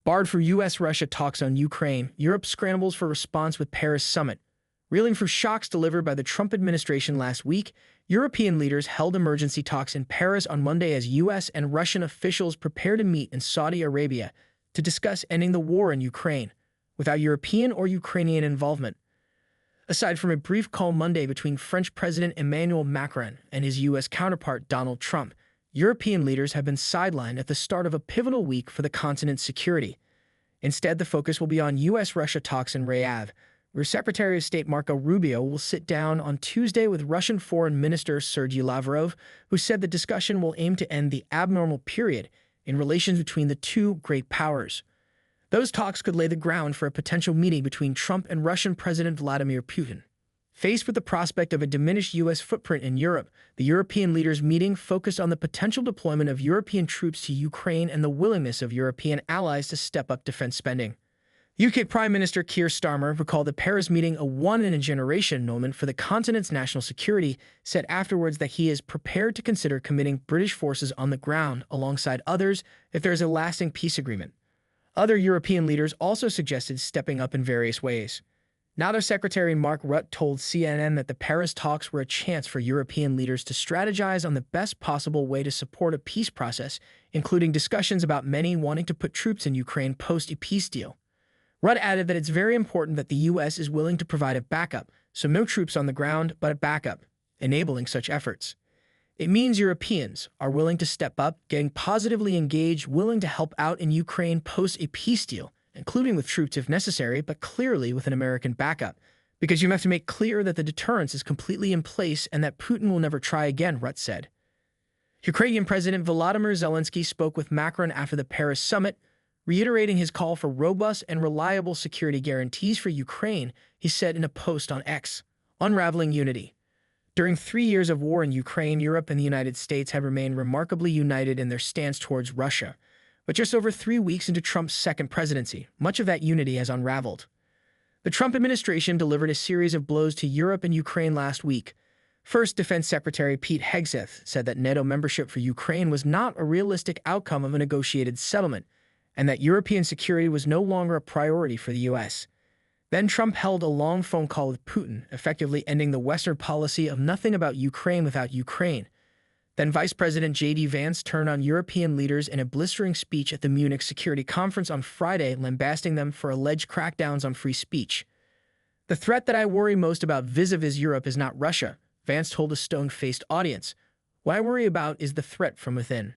Barred for U.S.-Russia talks on Ukraine, Europe scrambles for response with Paris summit. Reeling from shocks delivered by the Trump administration last week, European leaders held emergency talks in Paris on Monday as U.S. and Russian officials prepare to meet in Saudi Arabia to discuss ending the war in Ukraine, without European or Ukrainian involvement. Aside from a brief call Monday between French President Emmanuel Macron and his U.S. counterpart Donald Trump, European leaders have been sidelined at the start of a pivotal week for the continent's security. Instead, the focus will be on U.S.-Russia talks in Riyadh, where Secretary of State Marco Rubio will sit down on Tuesday with Russian Foreign Minister Sergei Lavrov, who said the discussion will aim to end the abnormal period in relations between the two great powers. Those talks could lay the ground for a potential meeting between Trump and Russian President Vladimir Putin. Faced with the prospect of a diminished U.S. footprint in Europe, the European leaders' meeting focused on the potential deployment of European troops to Ukraine and the willingness of European allies to step up defense spending. UK Prime Minister Keir Starmer recalled the Paris meeting a one-in-a-generation moment for the continent's national security, said afterwards that he is prepared to consider committing British forces on the ground alongside others if there is a lasting peace agreement. Other European leaders also suggested stepping up in various ways. NATO Secretary Mark Rutte told CNN that the Paris talks were a chance for European leaders to strategize on the best possible way to support a peace process, including discussions about many wanting to put troops in Ukraine post a peace deal. Rutte added that it's very important that the U.S. is willing to provide a backup, so no troops on the ground, but a backup, enabling such efforts. It means Europeans are willing to step up, getting positively engaged, willing to help out in Ukraine post a peace deal, including with troops if necessary, but clearly with an American backup, because you have to make clear that the deterrence is completely in place and that Putin will never try again, Rutte said. Ukrainian President Volodymyr Zelensky spoke with Macron after the Paris summit, reiterating his call for robust and reliable security guarantees for Ukraine, he said in a post on X. Unraveling unity. During 3 years of war in Ukraine, Europe and the United States have remained remarkably united in their stance towards Russia. But just over 3 weeks into Trump's second presidency, much of that unity has unraveled. The Trump administration delivered a series of blows to Europe and Ukraine last week. First, Defense Secretary Pete Hegseth said that NATO membership for Ukraine was not a realistic outcome of a negotiated settlement, and that European security was no longer a priority for the U.S. Then Trump held a long phone call with Putin, effectively ending the Western policy of nothing about Ukraine without Ukraine. Then Vice President J.D. Vance turned on European leaders in a blistering speech at the Munich Security Conference on Friday, lambasting them for alleged crackdowns on free speech. The threat that I worry most about vis-a-vis Europe is not Russia, Vance told a stone-faced audience. What I worry about is the threat from within.